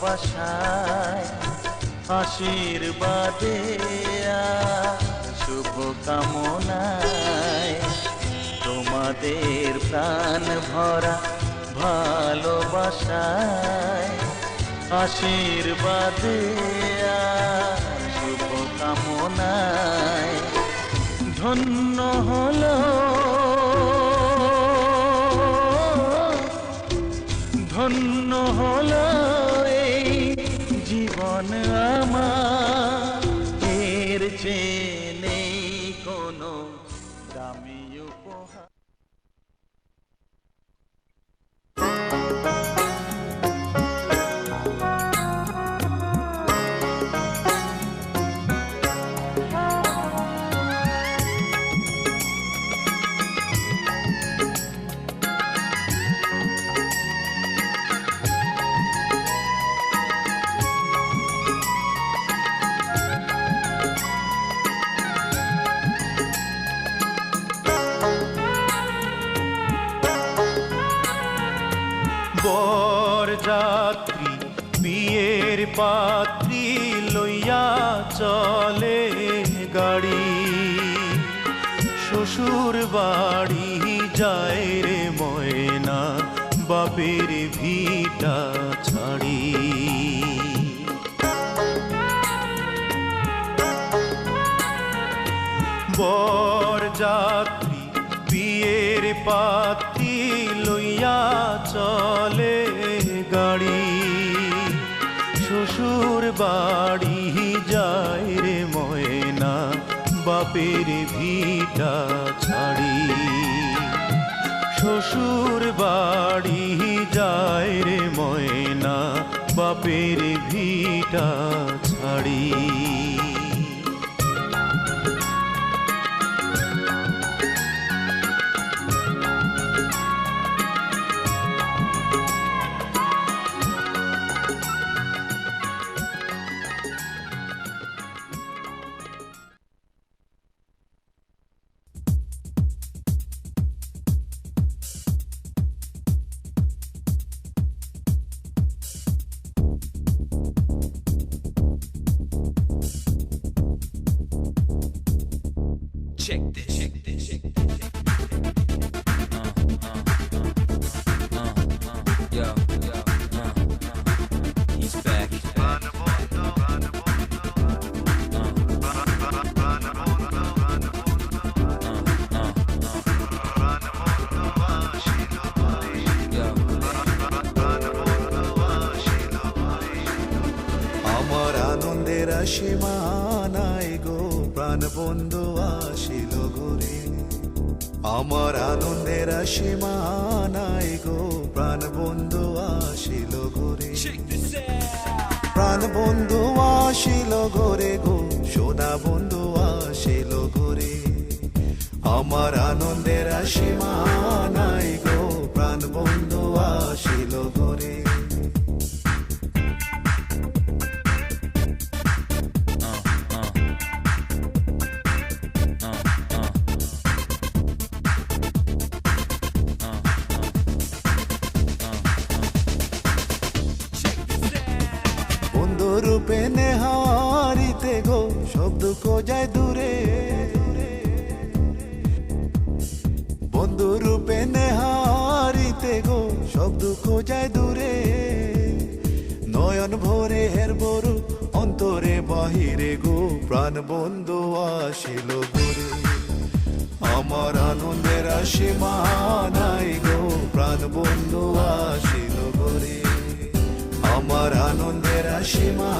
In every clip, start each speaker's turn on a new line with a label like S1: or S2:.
S1: ভালোবাসায় আশীর্বাদে শুভ কামনায় তোমাদের প্রাণ ভরা ভালোবাসায় আশীর্বাদে শুভ কামনায় ধন্য হলো ধন্য হলো এই জীবন আমার, এর চেয়ে নেই কোনো দামি উপহার।
S2: বরযাত্রী বিয়ের পাত্রী লইয়া চলে গাড়ি, শ্বশুর বাড়ি যায় রে ময়না বাপের ভিটা ছাড়ি। বরযাত্রী বিয়ের পাত্রী লইয়া চলে গাড়ি, শ্বশুর বাড়ি যায় রে ময়না বাপের ভিটা ছাড়ি। শ্বশুর বাড়ি যায় রে ময়না বাপের ভিটা ছাড়ি।
S3: Check this. Yo, he's back.
S4: আমার আনন্দের সীমা নাই গো, প্রাণ বন্ধু আসিল ঘুরে। আমার আনন্দের সীমা নাই গো, প্রাণ বন্ধু আসিল ঘুরে। প্রাণ বন্ধু আসিল ঘরে গো, সোনা বন্ধু আসিল ঘরে। আমার আনন্দের সীমা নাই গো, প্রাণ বন্ধু আসিল ঘরে। রূপে নেহারিতে গো, সব দুঃখ যায় দূরে। বন্ধু রূপে নেহারিতে গো, সব দুঃখ যায় দূরে। নয়ন ভরে হের বরু অন্তরে বাহিরে গো, প্রাণ বন্ধু আসিল ঘুরে। আমার আনন্দের সীমা নাই গো, প্রাণ বন্ধু আসিল ঘুরে। আমার আনন্দের সীমা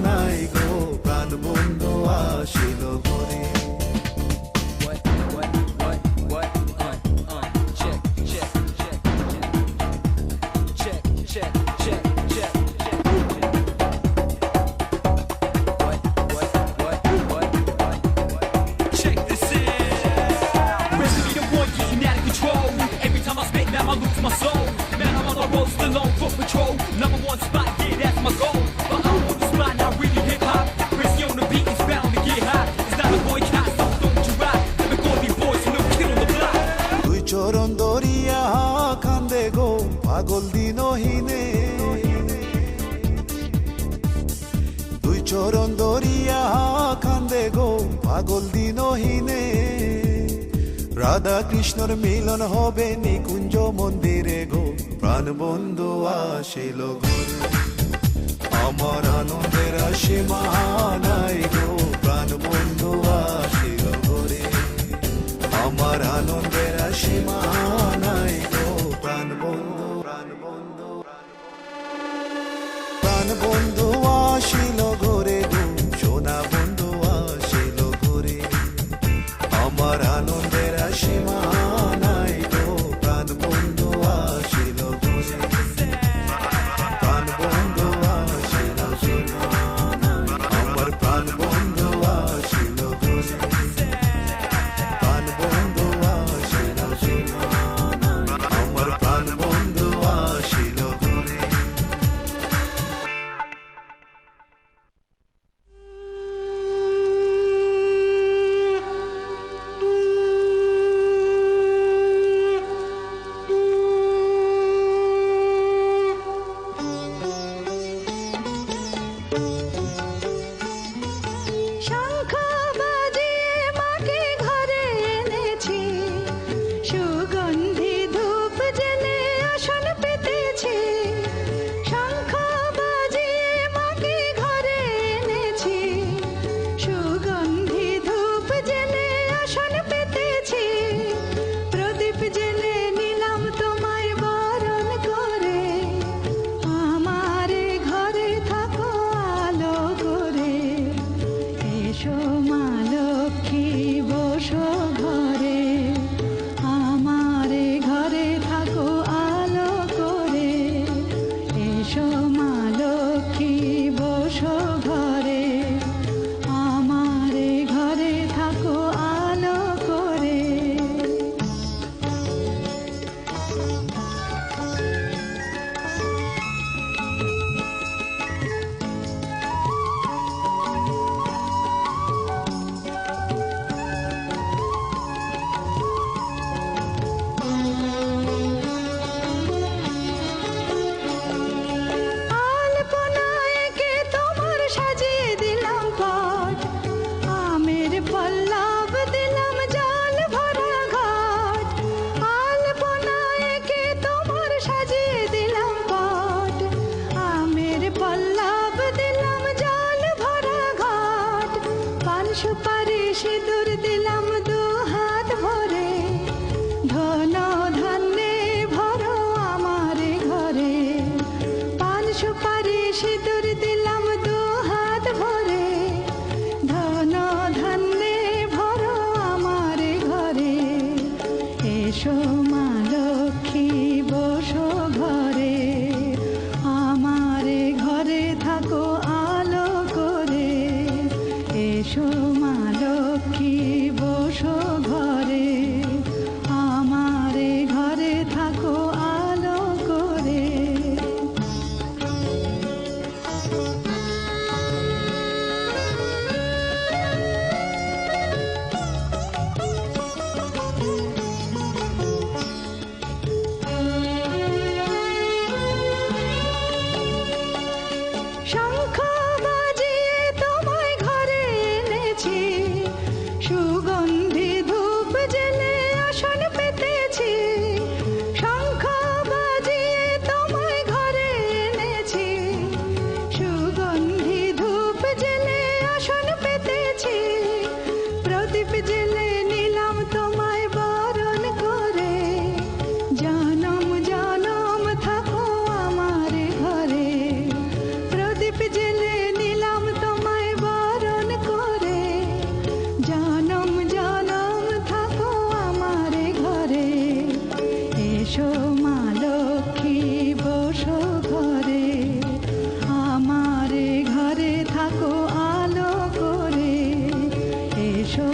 S4: নাই গো, প্রাণ বন্ধু আসিল ঘরে।
S3: Number one spot, yeah, that's my goal. But I want the spot, not really hip hop. Press on the beat, it's bound to get hot. It's not a boy
S4: চরণ দরিয়া কান্দে গো পাগল দিনহীনে রাধা কৃষ্ণর মিলন হবে নিকুঞ্জ মন্দিরে গো প্রাণ বন্ধু আসিল ঘরে আমার আনন্দের সীমা নাই গো প্রাণ বন্ধু আসিল ঘরে আমার আনন্দের সীমা নাই গো প্রাণ বন্ধু প্রাণ বন্ধু আসিল ঘরে গো সোনা বন্ধু আসিল ঘরে আমার আনন্দের সীমা নাই গো প্রাণ বন্ধু আসিল ঘরে প্রাণ বন্ধু আসিল আমার প্রাণ বন্ধু আসিল ঘরে প্রাণ বন্ধু আসিল আমার প্রাণ বন্ধু আসিল ঘরে
S5: শঙ্খ বাজিয়ে মাকে ঘরে এনেছি সুগন্ধি ধূপ জেলে আসন পেতেছি শঙ্খ বাজিয়ে মাকে ঘরে এনেছি সুগন্ধি ধূপ জেলে আসন পেতেছি প্রদীপ জেলে নিলাম তোমায় বরণ করে আমারে ঘরে থাকো আলো করে এসো মা লক্ষ্মী বসো ঘরে আমারে ঘরে থাকো আলো করে এসো মা লক্ষ্মী বসো ঘরে আমারে ঘরে থাকো আলো করে আলপনায় কে তোমার সাজিয়ে দিলাম পট আমের পল্লব দিলাম জল ভরা ঘাট আলপনায় কে তোমার সাজিয়ে দিলাম পট আমের পল্লব দিলাম জল ভরা ঘাট পান সুপারি সিঁদুর দিলাম দু হাত ভরে ধন ধান্যে ভরো আমারে ঘরে পান সুপারি সিঁদুর দিলাম দু হাত ভরে ধন ধান্যে ভরো আমারে ঘরে এসো মা লক্ষ্মী বসো ঘরে আমারে ঘরে থাকো আলো করে এসো মা লক্ষ্মী বসো ঘরে আমারে ঘরে থাকো আলো করে শঙ্খ বাজিয়ে তোমায় ঘরে এনেছি সুগন্ধি ধূপ জেলে আসন পেতেছি শঙ্খ বাজিয়ে তোমায় ঘরে এনেছি সুগন্ধি ধূপ জেলে আসন পেতেছি প্রদীপ জেলে নিলাম তোমায় বরণ করে জনম জনম থাকো আমারে ঘরে প্রদীপ জেলে নিলাম তোমায় বরণ করে জনম জনম থাকো আমারে ঘরে এসো মা লক্ষ্মী বসো ঘরে আমারে ঘরে থাকো আলো করে এসো